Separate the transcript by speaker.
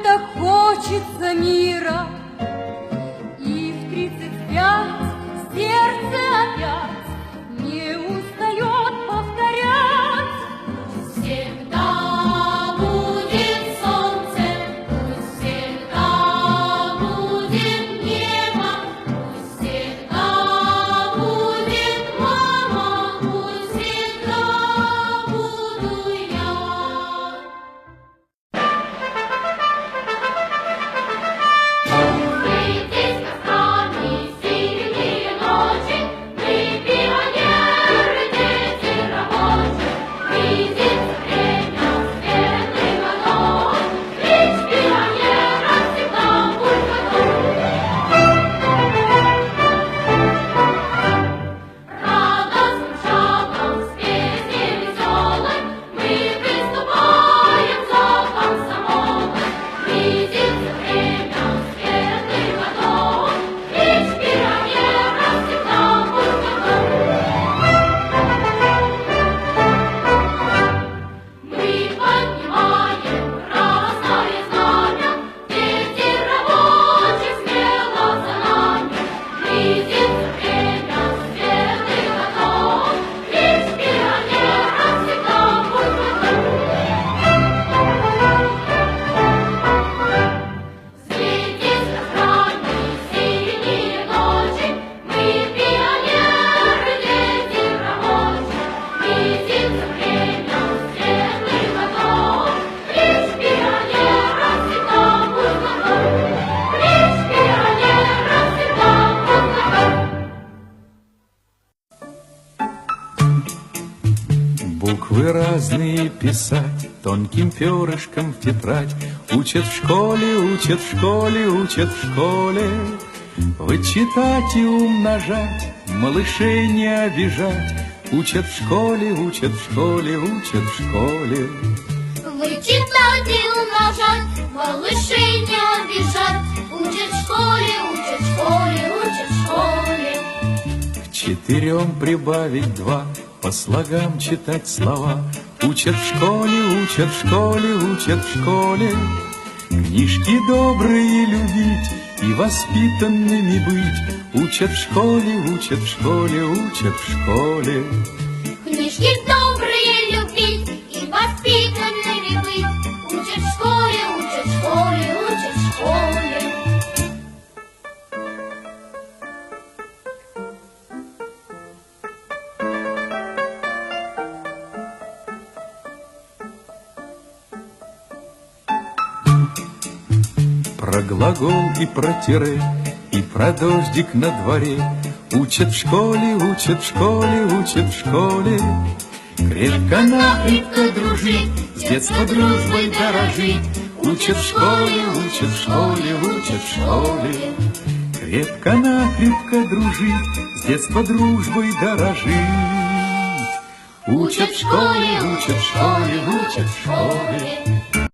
Speaker 1: так хочется мира, и в 35 сердце опять не устает повторять. Всегда будет солнце, пусть всегда будет небо, пусть всегда будет мама, пусть всегда буду я.
Speaker 2: Буквы разные писать тонким перышком в тетрадь. Учат в школе, учат в школе, учат в школе. Вычитать и умножать, малышей не обижать. Учат в школе, учат в школе, учат в школе.
Speaker 1: Вычитать и умножать, малышей не обижать. Учат в школе, учат в школе, учат в школе.
Speaker 2: К 4 прибавить 2, по слогам читать слова. Учат в школе, учат в школе, учат в школе. Книжки добрые любить и воспитанными быть. Учат в школе, учат в школе, учат в школе.
Speaker 1: Книжки добрые любить и воспитанными быть. Учат в школе, учат в школе, учат в школе.
Speaker 2: Про глагол и про тире, и про дождик на дворе. Учат в школе, учат в школе, учат в школе. Крепко-накрепко дружить, с детства дружбой дорожить. Учат в школе, учат в школе, учат в школе. Крепко-накрепко дружить, с детства дружбой дорожить. Учат в школе, учат в школе, учат в школе.